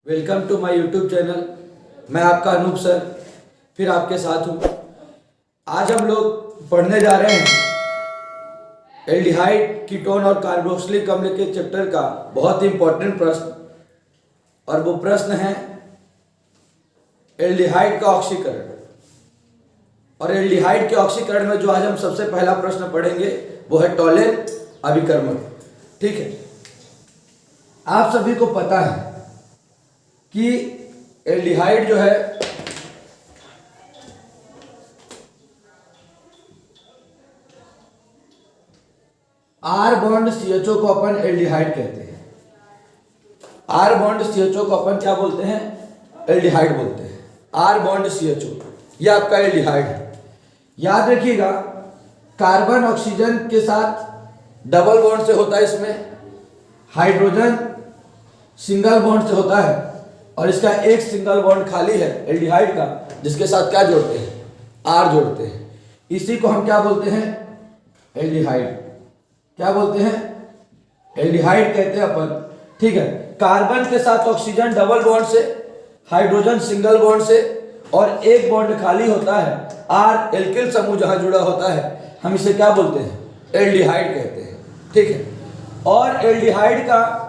Welcome to my YouTube channel. मैं आपका Anoop sir फिर आपके साथ हूँ। आज हम लोग पढ़ने जा रहे हैं एल्डिहाइड, कीटोन और कार्बोक्सिलिक अम्ल के चैप्टर का बहुत ही इंपॉर्टेंट प्रश्न, और वो प्रश्न है एल्डिहाइड का ऑक्सीकरण। और एल्डिहाइड के ऑक्सीकरण में जो आज हम सबसे पहला प्रश्न पढ़ेंगे वो है टॉलेन अभिकर्मक। ठीक है, आप सभी को पता है कि एल्डिहाइड जो है आर बॉन्ड CHO को अपन एल्डिहाइड कहते हैं। आर बॉन्ड CHO को अपन क्या बोलते हैं? एल्डिहाइड बोलते हैं। आर बॉन्ड CHO ये आपका एल्डिहाइड है। याद रखिएगा, कार्बन ऑक्सीजन के साथ डबल बॉन्ड से होता है, इसमें हाइड्रोजन सिंगल बॉन्ड से होता है, और इसका एक सिंगल बॉन्ड खाली है एल्डिहाइड का, जिसके साथ क्या जोड़ते हैं? आर जोड़ते हैं। इसी को हम क्या बोलते हैं? एल्डिहाइड। क्या बोलते हैं? एल्डिहाइड कहते हैं अपन। ठीक है, कार्बन के साथ ऑक्सीजन डबल बॉन्ड से, हाइड्रोजन सिंगल बॉन्ड से, और एक बॉन्ड खाली होता है, आर एल्किल समूह जहां जुड़ा होता है, हम इसे क्या बोलते हैं? एल्डिहाइड कहते हैं। ठीक है, और एल्डिहाइड का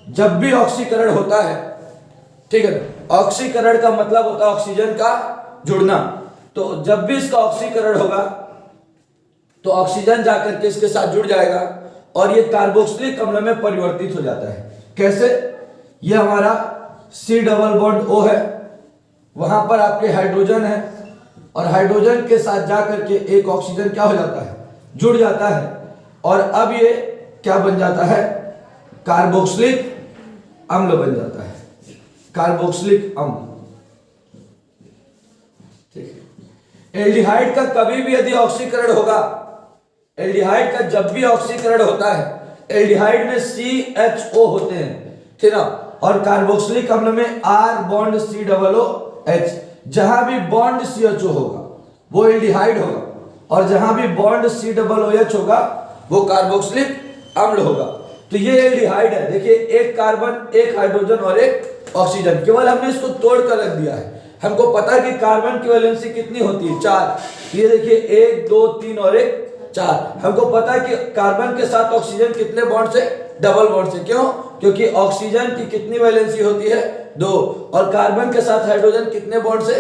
जब भी ऑक्सीकरण होता है, ठीक है, ऑक्सीकरण का मतलब होता है ऑक्सीजन का जुड़ना। तो जब भी इसका ऑक्सीकरण होगा तो ऑक्सीजन जाकर के इसके साथ जुड़ जाएगा और ये कार्बोक्सिलिक अम्ल में परिवर्तित हो जाता है। कैसे? ये हमारा C डबल बॉन्ड O है, वहां पर आपके हाइड्रोजन है, और हाइड्रोजन के साथ जाकर के एक ऑक्सीजन क्या हो जाता है? जुड़ जाता है, और अब ये क्या बन जाता है? कार्बोक्सिलिक अम्ल बन जाता है। कार्बोक्सिलिक अम्ल। ठीक है, एल्डिहाइड का कभी भी यदि ऑक्सीकरण होगा, एल्डिहाइड का जब भी ऑक्सीकरण होता है, एल्डिहाइड में CHO होते हैं, ठीक ना, और कार्बोक्सिलिक अम्ल में R bond C double O H। जहां भी बॉन्ड CHO होगा वो एल्डिहाइड होगा, और जहां भी बॉन्ड C डबल OH होगा वो कार्बोक्सिलिक अम्ल होगा। तो ये एल्डिहाइड है। देखिए, एक कार्बन, एक हाइड्रोजन और एक ऑक्सीजन, केवल हमने इसको तोड़ कर रख दिया है। हमको पता है कि कार्बन की वैलेंसी कितनी होती है? 4। ये देखिए, 1 2 3 और 1 4। हमको पता है कि कार्बन के साथ ऑक्सीजन कितने बॉन्ड से? डबल बॉन्ड से। क्यों? क्योंकि ऑक्सीजन की कितनी वैलेंसी होती है? 2, और कार्बन के साथ हाइड्रोजन कितने बॉन्ड से?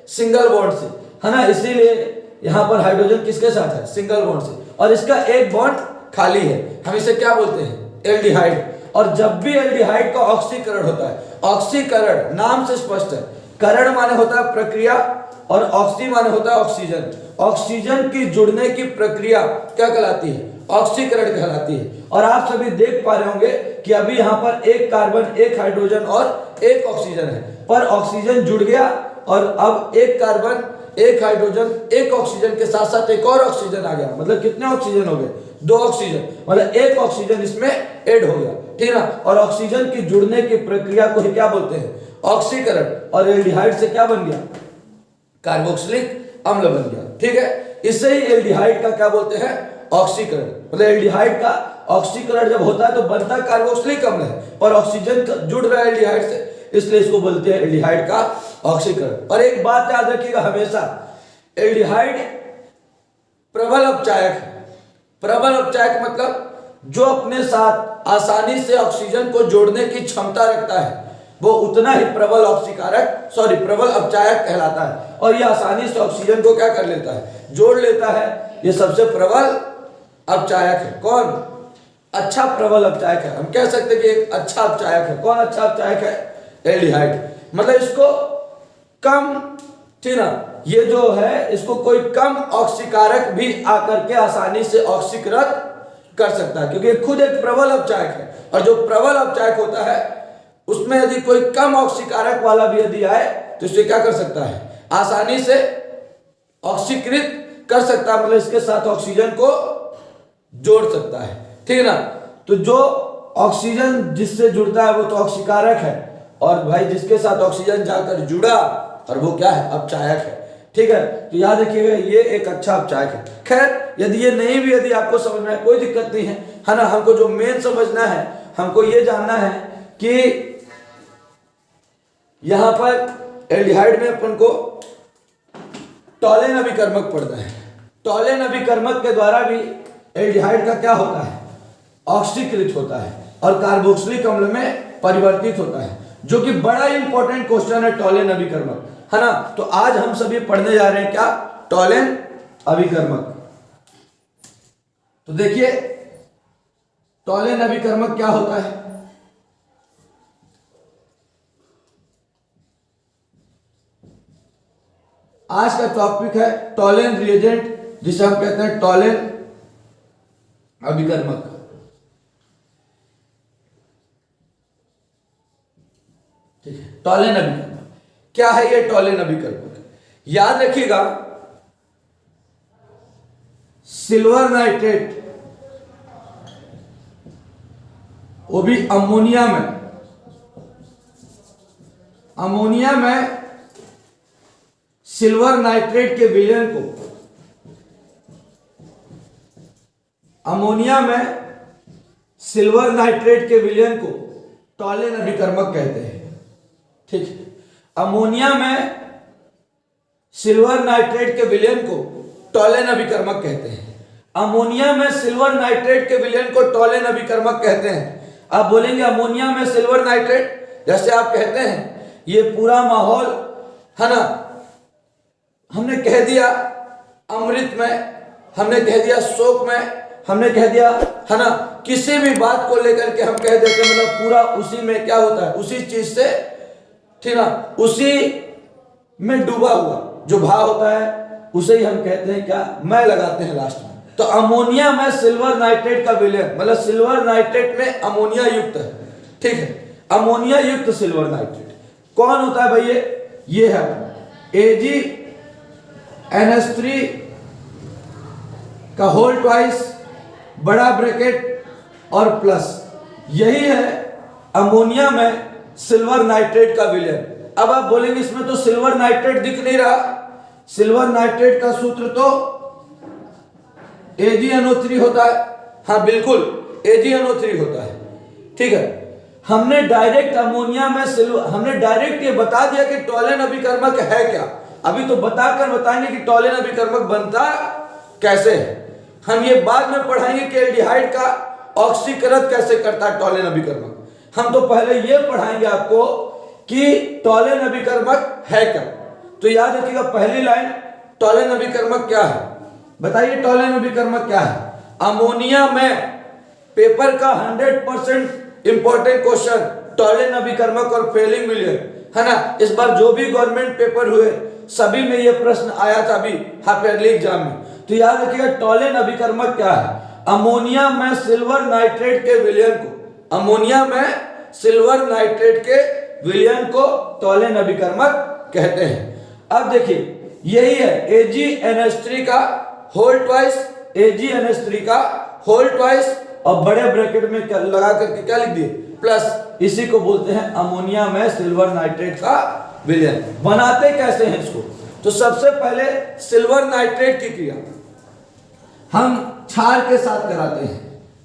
सिंगल बॉन्ड से, है ना। इसीलिए यहां पर हाइड्रोजन किसके साथ है? सिंगल बॉन्ड से, और इसका एक बॉन्ड खाली है। हम इसे क्या बोलते हैं? एल्डिहाइड। और जब भी एल्डिहाइड का ऑक्सीकरण होता है, ऑक्सीकरण नाम से स्पष्ट है, करण माने होता है प्रक्रिया, और ऑक्सी माने होता है ऑक्सीजन। ऑक्सीजन की जुड़ने की प्रक्रिया क्या कहलाती है? ऑक्सीकरण कहलाती है। और आप सभी देख पा रहे होंगे कि अभी यहां पर एक कार्बन, एक हाइड्रोजन और एक ऑक्सीजन है, पर ऑक्सीजन जुड़ गया, और अब एक कार्बन, एक हाइड्रोजन, एक ऑक्सीजन के साथ साथ एक और ऑक्सीजन आ गया। मतलब कितने ऑक्सीजन हो गए? 2 ऑक्सीजन, मतलब एक ऑक्सीजन इसमें ऐड हो गया, ठीक है ना। और ऑक्सीजन की जुड़ने की प्रक्रिया को ही क्या बोलते हैं? ऑक्सीकरण। और एल्डिहाइड से क्या बन गया? कार्बोक्सिलिक अम्ल बन गया। ठीक है, इससे ही एल्डिहाइड का क्या बोलते हैं? ऑक्सीकरण। मतलब एल्डिहाइड का ऑक्सीकरण जब होता है तो बनता कार्बोक्सिलिक अम्ल है, और ऑक्सीजन जुड़ रहा है एल्डिहाइड से, इसलिए इसको बोलते हैं एल्डिहाइड का ऑक्सीकरण। और एक बात याद रखिएगा हमेशा, एल्डिहाइड प्रबल अपचायक है। प्रबल अपचायक मतलब जो अपने साथ आसानी से ऑक्सीजन को जोड़ने की क्षमता रखता है, वो उतना ही प्रबल प्रबल अपचायक कहलाता है। और ये आसानी से ऑक्सीजन को क्या कर लेता है? जोड़ लेता है। ये सबसे प्रबल अपचायक है। कौन? अच्छा प्रबल अपचायक है। हम कह सकते हैं कि एक अच्छा अपचायक है। कौन अच्छा अपचायक है? एल्डिहाइड। मतलब इसको कम, ठीक ना, ये जो है इसको कोई कम ऑक्सीकारक भी आकर के आसानी से ऑक्सीकृत कर सकता है, क्योंकि खुद एक प्रबल अपचायक है। और जो प्रबल अपचायक होता है उसमें यदि कोई कम ऑक्सीकारक वाला भी यदि आए तो इसे क्या कर सकता है? आसानी से ऑक्सीकृत कर सकता है, मतलब इसके साथ ऑक्सीजन को जोड़ सकता है, ठीक है ना। तो जो ऑक्सीजन जिससे जुड़ता है वो तो ऑक्सीकारक है, और भाई जिसके साथ ऑक्सीजन जाकर जुड़ा और वो क्या है? अपचायक है। ठीक है, तो याद रखिएगा ये एक अच्छा अपचायक है। खैर, यदि ये नहीं भी यदि आपको समझ में आए कोई दिक्कत नहीं है ना। हमको जो मेन समझना है, हमको ये जानना है कि यहां पर एल्डिहाइड में अपन को टॉलेन अभिकर्मक पड़ता है। टॉलेन अभिकर्मक के द्वारा भी एल्डिहाइड का क्या होता है, ऑक्सीकृत होता है और कार्बोक्सिलिक अम्ल में परिवर्तित होता है, जो कि बड़ा इंपॉर्टेंट क्वेश्चन है टॉलेन अभिकर्मक, है ना। तो आज हम सभी पढ़ने जा रहे हैं क्या, टॉलेन अभिकर्मक। तो देखिए टॉलेन अभिकर्मक क्या होता है। आज का टॉपिक है टॉलेन रिएजेंट, जिसे हम कहते हैं टॉलेन अभिकर्मक। ठीक है, टॉलेन अभिकर्मक क्या है ये टॉलेन अभिकर्मक, याद रखिएगा। सिल्वर नाइट्रेट, वो भी अमोनिया में, अमोनिया में सिल्वर नाइट्रेट के विलयन को, अमोनिया में सिल्वर नाइट्रेट के विलयन को टॉलेन अभिकर्मक कहते हैं। ठीक है, अमोनिया में सिल्वर नाइट्रेट के विलयन को टॉलेन अभिकर्मक कहते हैं। अमोनिया में सिल्वर नाइट्रेट के विलयन को टॉलेन अभिकर्मक कहते हैं। आप बोलेंगे अमोनिया में सिल्वर नाइट्रेट, जैसे आप कहते हैं ये पूरा माहौल, है ना, हमने कह दिया अमृत में, हमने कह दिया शोक में, हमने कह दिया, है ना, किसी भी बात को लेकर के हम कह देते, मतलब पूरा उसी में क्या होता है, उसी चीज से, ठीक ना, उसी में डूबा हुआ जो भाव होता है उसे ही हम कहते हैं क्या, मैं लगाते हैं लास्ट में। तो अमोनिया में सिल्वर नाइट्रेट का विलयन, मतलब सिल्वर नाइट्रेट में अमोनिया युक्त है। ठीक है, अमोनिया युक्त सिल्वर नाइट्रेट कौन होता है भाई, ये है AgNH3 का होल ट्वाइस, बड़ा ब्रैकेट और प्लस, यही है अमोनिया में सिल्वर नाइट्रेट का विलयन। अब आप बोलेंगे इसमें तो सिल्वर नाइट्रेट दिख नहीं रहा, सिल्वर नाइट्रेट का सूत्र तो AgNO3 होता है। हाँ बिल्कुल, AgNO3 होता है। ठीक है, हमने डायरेक्ट अमोनिया में सिल्वर, हमने डायरेक्ट ये बता दिया कि टॉलेन अभिकर्मक है क्या। अभी तो बताकर बताएंगे कि टॉलेन अभिकर्मक बनता कैसे है। हम ये बाद में पढ़ाएंगे कि एल्डिहाइड का ऑक्सीकरण कैसे करता है टॉलेन अभिकर्मक। हम तो पहले ये पढ़ाएंगे आपको कि टॉलेन अभिकर्मक है क्या। तो याद रखिएगा पहली लाइन, टॉलेन अभिकर्मक क्या है, बताइए टॉलेन अभिकर्मक क्या है। अमोनिया में पेपर का 100% इंपॉर्टेंट क्वेश्चन, टॉलेन अभिकर्मक और फेलिंग विलयन, है ना। इस बार जो भी गवर्नमेंट पेपर हुए सभी में यह प्रश्न आया था अभी हाफ ईयरली एग्जाम में। तो याद रखिएगा टॉलेन अभिकर्मक क्या है, अमोनिया में सिल्वर नाइट्रेट के विलयन को, अमोनिया में सिल्वर नाइट्रेट के विलयन को टॉलेन अभिकर्मक कहते हैं। अब देखिए यही है AgNH3 का होल ट्वाइस, AgNH3 का होल ट्वाइस और बड़े ब्रैकेट में लगा करके क्या लिख दिए, प्लस। इसी को बोलते हैं अमोनिया में सिल्वर नाइट्रेट का विलयन। बनाते कैसे हैं इसको, तो सबसे पहले सिल्वर नाइट्रेट की क्रिया हम क्षार के साथ कराते हैं।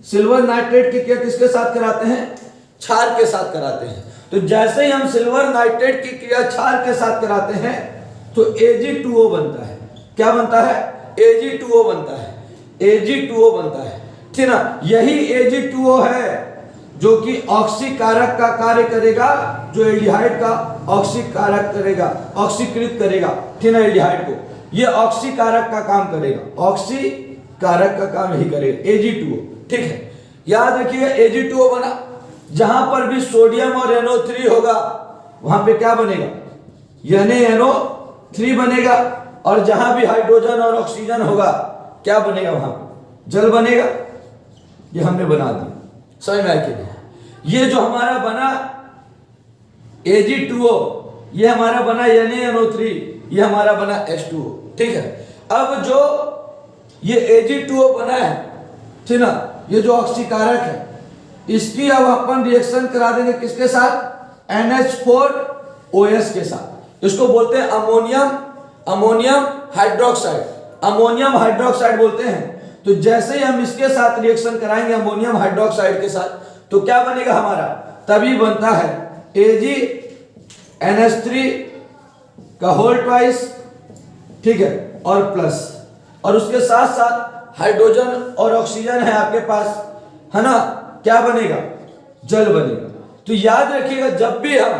सिल्वर नाइट्रेट की क्रिया किसके साथ कराते हैं, क्षार के साथ कराते हैं। तो जैसे ही हम सिल्वर नाइट्रेट की क्रिया क्षार के साथ कराते हैं तो Ag2O बनता है। क्या बनता है, Ag2O बनता है, Ag2O बनता है, ठीक ना। यही Ag2O है जो कि ऑक्सीकारक का कार्य करेगा, जो एल्डिहाइड का ऑक्सीकारक करेगा, ऑक्सीकृत करेगा, ठीक ना, एल्डिहाइड को। ये ऑक्सीकारक का काम करेगा, ऑक्सीकारक का काम ही करेगा Ag2O। ठीक है, याद रखिएगा Ag2O बना, जहां पर भी सोडियम और NO3 होगा वहां पे क्या बनेगा, NaNO3 बनेगा। और जहां भी हाइड्रोजन और ऑक्सीजन होगा क्या बनेगा, वहां पे जल बनेगा। ये हमने बना दिया, समझ में आया कि नहीं। ये जो हमारा बना Ag2O, ये हमारा बना NaNO3, ये हमारा बना H2O। ठीक है, अब जो ये Ag2O बना है, ठीक ना, ये जो ऑक्सीकारक है, इसकी अब अपन रिएक्शन करा देंगे किसके साथ, NH4OS के साथ। इसको बोलते हैं अमोनियम हाइड्रोक्साइड, अमोनियम हाइड्रोक्साइड बोलते हैं। तो जैसे ही हम इसके साथ रिएक्शन कराएंगे अमोनियम हाइड्रोक्साइड के साथ, तो क्या बनेगा हमारा, तभी बनता है AgNH3 का होल ट्वाइस, ठीक है, और प्लस, और उसके साथ साथ हाइड्रोजन और ऑक्सीजन है आपके पास, है ना, क्या बनेगा, जल बनेगा। तो याद रखिएगा जब भी हम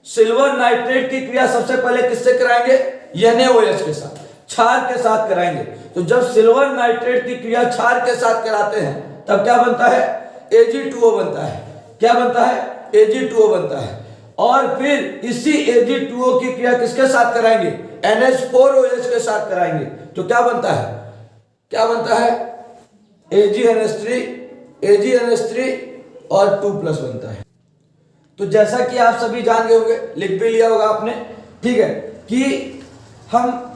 सिल्वर नाइट्रेट की क्रिया सबसे पहले किससे कराएंगे, NaOH के साथ, क्षार के साथ कराएंगे। तो जब सिल्वर नाइट्रेट की क्रिया क्षार के साथ कराते हैं तब क्या बनता है, Ag2O बनता है। क्या बनता है, Ag2O बनता है। और फिर इसी Ag2O की क्रिया किसके साथ कराएंगे, NH4OH के साथ कराएंगे। तो क्या बनता है, क्या बनता है, AgNH3 और 2 प्लस बनता है। तो जैसा कि आप सभी जान गए होंगे, लिख भी लिया होगा आपने, ठीक है, कि हम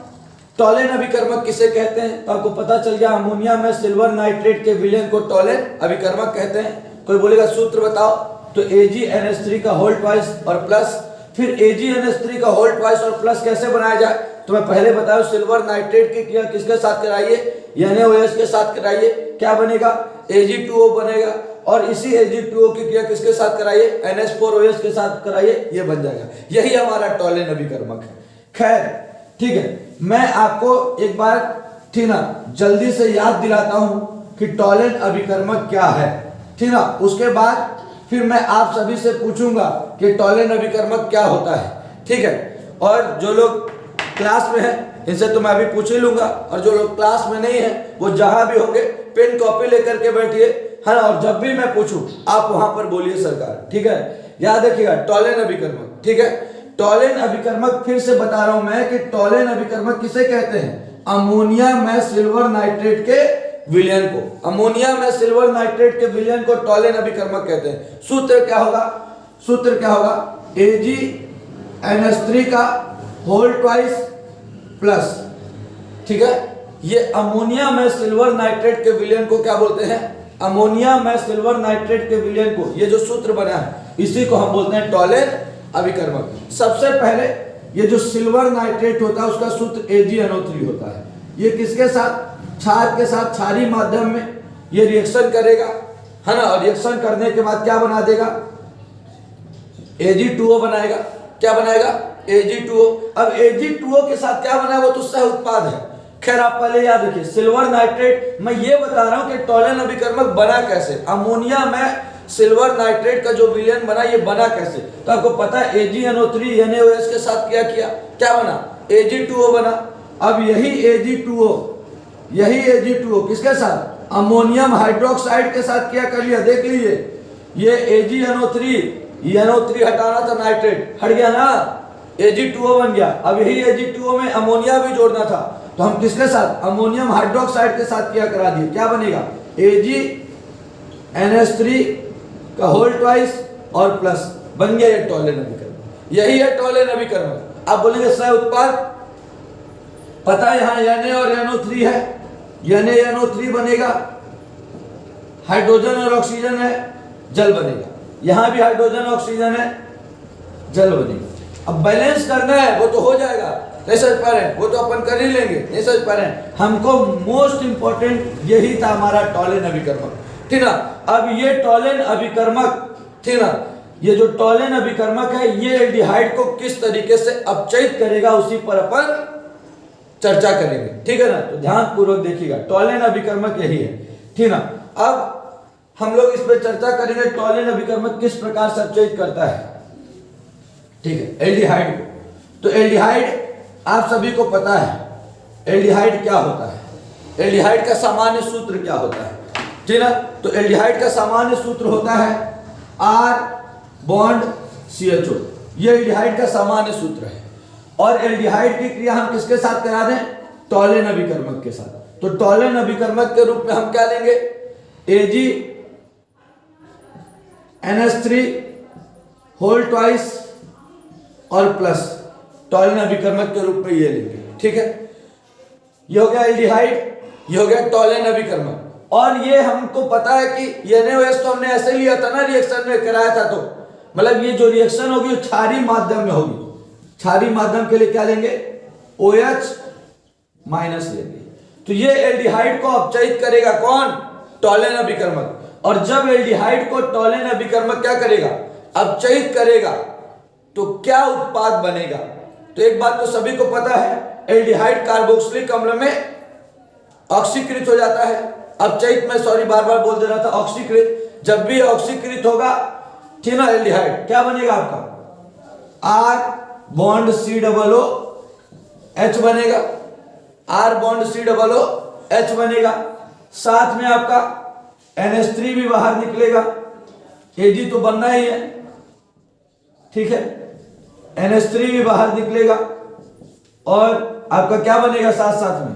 टॉलेन अभिकर्मक किसे कहते हैं, तो आपको पता चल गया। अमोनिया में सिल्वर नाइट्रेट के विलयन को टॉलेन अभिकर्मक कहते हैं। कोई बोलेगा सूत्र बताओ, तो AgNH3 का होल ट्वाइस और प्लस, फिर AgNH3 का होल ट्वाइस और प्लस कैसे बनाया जाए, तो मैं पहले बताया सिल्वर नाइट्रेट की क्रिया किसके साथ कराइए, NaOH के साथ कराइए, क्या बनेगा, Ag2O बनेगा। और इसी Ag2O की क्रिया किसके साथ कराइए, NH4OH के साथ कराइए, ये बन जाएगा। यही हमारा टॉलेन अभिकर्मक है। खैर ठीक है, मैं आपको एक बार, ठीक ना, जल्दी से याद दिलाता हूं कि टॉलेन अभिकर्मक क्या है, ठीक ना। उसके बाद फिर मैं आप सभी से पूछूंगा कि टॉलेन अभिकर्मक क्या होता है, ठीक है। और जो लोग क्लास में हैं इनसे तो मैं अभी पूछ ही लूंगा, और जो लोग क्लास में नहीं है वो जहां भी होंगे पेन कॉपी लेकर के बैठिए, है ना। और जब भी मैं पूछूं आप वहां पर बोलिए सरकार, ठीक है। याद रखिएगा टॉलेन अभिकर्मक, ठीक है। टॉलेन अभिकर्मक फिर से बता रहा हूं मैं कि टॉलेन अभिकर्मक किसे कहते हैं, अमोनिया में सिल्वर नाइट्रेट के विलयन को, अमोनिया में सिल्वर नाइट्रेट के विलयन को टॉलेन अभिकर्मक कहते हैं। सूत्र क्या होगा, सूत्र क्या होगा, AgNH3 का होल ट्वाइस प्लस, ठीक है। ये अमोनिया में सिल्वर नाइट्रेट के विलयन को क्या बोलते हैं, अमोनिया में सिल्वर नाइट्रेट के विलयन को, ये जो सूत्र बना है इसी को हम बोलते हैं टॉलेन अभिकर्मक। सबसे पहले ये जो सिल्वर नाइट्रेट होता है उसका सूत्र AgNO3 होता है। ये किसके साथ, क्षार के साथ, क्षारीय माध्यम में ये रिएक्शन करेगा, है ना। और रिएक्शन करने के बाद क्या बना देगा, Ag2O बनाएगा। क्या बनाएगा, Ag2O। अब Ag2O के साथ क्या बना है, वो तो सह उत्पाद है। खैर आप पहले याद रखिए, सिल्वर नाइट्रेट, मैं ये बता रहा हूं कि टॉलेन अभिकर्मक बना कैसे, अमोनिया में सिल्वर नाइट्रेट का जो विलयन बना ये बना कैसे, तो आपको पता है AgNO3 NaOH के साथ क्या बना, Ag2O बना। अब यही Ag2O किसके साथ, अमोनियम हाइड्रोक्साइड के साथ क्या कर लिया, देख लीजिए, ये NO3 हटाना था, नाइट्रेट हट गया ना, Ag2O बन गया। अब यही Ag2O में अमोनिया भी जोड़ना था, तो हम किसके साथ, अमोनियम हाइड्रोक्साइड के साथ क्या करा दिए, क्या बनेगा, AgNH3 का होल ट्वाइस और प्लस, बन गया ये टॉलेन अभिकर्मक। यही है टॉलेन अभिकर्मक। आप बोलेंगे सह उत्पाद, पता है यहाँ Na और NO3 है, NaNO3 बनेगा, हाइड्रोजन और ऑक्सीजन है, जल बनेगा। यहां भी हाइड्रोजन ऑक्सीजन है, जल बनेगा। अब बैलेंस करना है वो तो हो जाएगा, नहीं समझ पा रहे हैं, वो तो अपन कर ही लेंगे, नहीं समझ पा रहे हैं। हमको मोस्ट इंपॉर्टेंट यही था हमारा टॉलेन अभिकर्मक, ठीक ना। अब ये टॉलेन अभिकर्मक, ठीक ना, ये जो टॉलेन अभिकर्मक है ये एल्डिहाइड को किस तरीके से अपचयित करेगा उसी पर अपन चर्चा करेंगे, ठीक है ना। तो ध्यान पूर्वक देखिएगा, टॉलेन अभिकर्मक यही है, ठीक ना। अब हम लोग इस पर चर्चा करेंगे टॉलेन अभिकर्मक किस प्रकार से अपचयित करता है, ठीक है, एल्डिहाइड को। तो एल्डिहाइड आप सभी को पता है एल्डिहाइड क्या होता है, एल्डिहाइड का सामान्य सूत्र क्या होता है, ठीक ना। तो एल्डिहाइड का सामान्य सूत्र होता है R बॉन्ड CHO, ये एल्डिहाइड का सामान्य सूत्र है। और एल्डिहाइड की क्रिया हम किसके साथ करा दें, टॉलेन अभिकर्मक के साथ। तो टॉलेन अभिकर्मक के रूप में हम क्या लेंगे, AgNH3 होल ट्वाइस और प्लस, टॉलेन अभिकर्मक के रूप में ये लेंगे, ठीक है। ये हो गया एल्डिहाइड, ये हो गया टॉलेन अभिकर्मक। और ये हमको पता है कि NaOH तो हमने ऐसे लिया था ना, रिएक्शन में कराया था, तो मतलब ये जो रिएक्शन होगी क्षारीय माध्यम में होगी। क्षारीय माध्यम के लिए क्या लेंगे, OH माइनस लेंगे। तो ये एल्डिहाइड को अपचयित करेगा कौन, टॉलेन अभिकर्मक। और जब एल्डिहाइड को टॉलेन अभिकर्मक क्या करेगा, अपचयित करेगा तो क्या उत्पाद बनेगा? तो एक बात तो सभी को पता है, एल्डिहाइड कार्बोक्सिलिक अम्ल में ऑक्सीकृत हो जाता है। अपचयित में सॉरी बार बार बोल दे रहा था, ऑक्सीकृत। जब भी ऑक्सीकृत होगा ठीक ना एल्डिहाइड, क्या बनेगा आपका? R बॉन्ड COOH बनेगा, R बॉन्ड COOH बनेगा। साथ में आपका NH3 भी बाहर निकलेगा, Ag तो बनना ही है, ठीक है। NH3 भी बाहर निकलेगा और आपका क्या बनेगा साथ साथ में?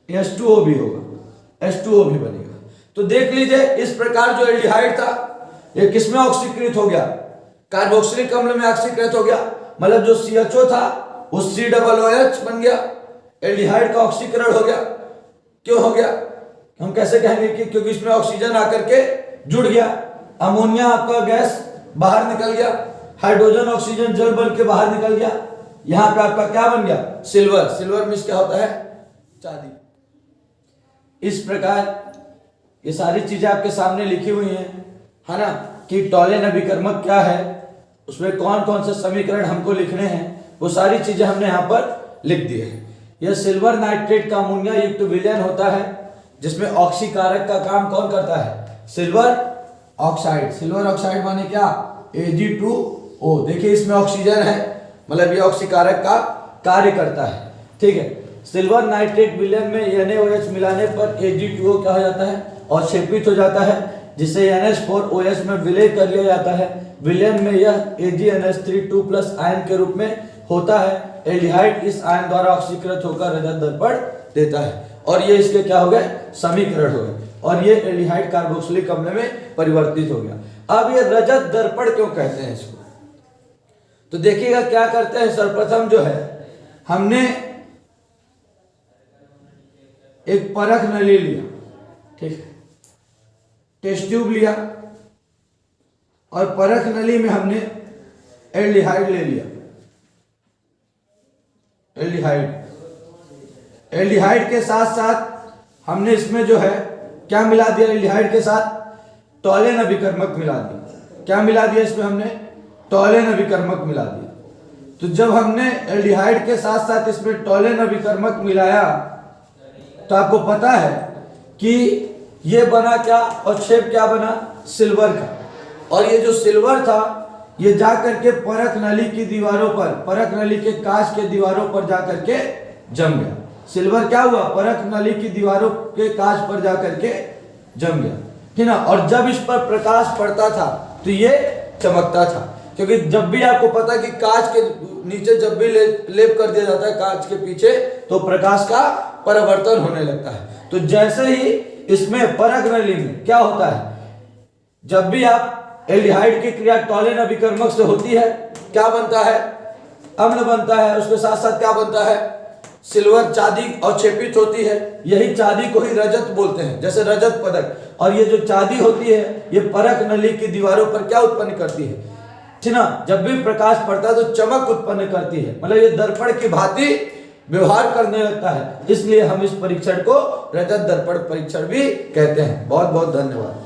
H2O भी होगा, H2O भी बनेगा। तो देख लीजिए इस प्रकार जो एल्डिहाइड था ये किसमें ऑक्सीकृत हो गया? कार्बोक्सिलिक अम्ल में ऑक्सीकृत हो गया। मतलब जो CHO था वो COOH बन गया, एल्डिहाइड का ऑक्सीकरण हो गया। क्यों हो गया? हम कैसे कहेंगे कि क्योंकि इसमें ऑक्सीजन आकर के जुड़ गया, अमोनिया आपका गैस बाहर निकल गया, हाइड्रोजन ऑक्सीजन जल बन के बाहर निकल गया। यहां पे आपका क्या बन गया? सिल्वर। सिल्वर मींस क्या होता है? चांदी। इस प्रकार ये सारी चीजें आपके सामने लिखी हुई हैं, है ना, कि टॉलेन अभिकर्मक क्या है, उसमें कौन कौन से समीकरण हमको लिखने हैं, वो सारी चीजें हमने यहाँ पर लिख दी है। यह सिल्वर नाइट्रेट का अमोनिया युक्त विलयन होता है जिसमें ऑक्सीकारक का काम कौन करता है? Silver oxide. सिल्वर ऑक्साइड माने क्या? Ag2O। देखिए इसमें ऑक्सीजन है, मतलब ये ऑक्सीकारक का कार्य करता है, ठीक है। सिल्वर नाइट्रेट विलयन में NaOH मिलाने पर Ag2O क्या हो जाता है? अवक्षेपित हो जाता है, जिसे NH4OH में विलय कर लिया जाता है। विलयन में यह AgNH3 आयन के रूप में होता है। एल्डिहाइड इस आयन द्वारा ऑक्सीकृत होकर रजत दर्पण देता है और ये इसके क्या हो गए? समीकरण हो गए और ये एल्डिहाइड कार्बोक्सिलिक अम्ल में परिवर्तित हो गया। अब ये रजत दर्पण क्यों कहते हैं इसको? तो देखिएगा क्या करते हैं। सर्वप्रथम जो है हमने एक परख नली लिया, ठीक है, टेस्ट ट्यूब लिया और परख नली में हमने एल्डिहाइड ले लिया। एल्डिहाइड के साथ साथ हमने इसमें जो है क्या मिला दिया? एल्डिहाइड के साथ टॉलेन अभिकर्मक मिला दिया। क्या मिला दिया इसमें हमने? टॉलेन अभिकर्मक मिला दिया। तो जब हमने एल्डिहाइड के साथ साथ इसमें टॉलेन अभिकर्मक मिलाया तो आपको पता है कि ये बना क्या? और शेप क्या बना? सिल्वर का। और ये जो सिल्वर था ये जा करके परख नली की दीवारों पर, परख नली के कांच के दीवारों पर जा करके जम गया। सिल्वर क्या हुआ? परख नली की दीवारों के कांच पर जा करके जम गया, ठीक ना। और जब इस पर प्रकाश पड़ता था तो ये चमकता था, क्योंकि जब भी आपको पता कि कांच के नीचे जब भी लेप कर दिया जाता है कांच के पीछे तो प्रकाश का परावर्तन होने लगता है। तो जैसे ही इसमें परख नली में क्या होता है, जब भी आप एल्डिहाइड की क्रिया टॉलेन अभिकर्मक से होती है, क्या बनता है? अम्ल बनता है। उसके साथ साथ क्या बनता है? सिल्वर, चांदी अवक्षेपित होती है। यही चांदी को ही रजत बोलते हैं, जैसे रजत पदक। और ये जो चांदी होती है ये परख नली की दीवारों पर क्या उत्पन्न करती है, ठीक ना, जब भी प्रकाश पड़ता है तो चमक उत्पन्न करती है। मतलब ये दर्पण की भांति व्यवहार करने लगता है, इसलिए हम इस परीक्षण को रजत दर्पण परीक्षण भी कहते हैं। बहुत बहुत धन्यवाद।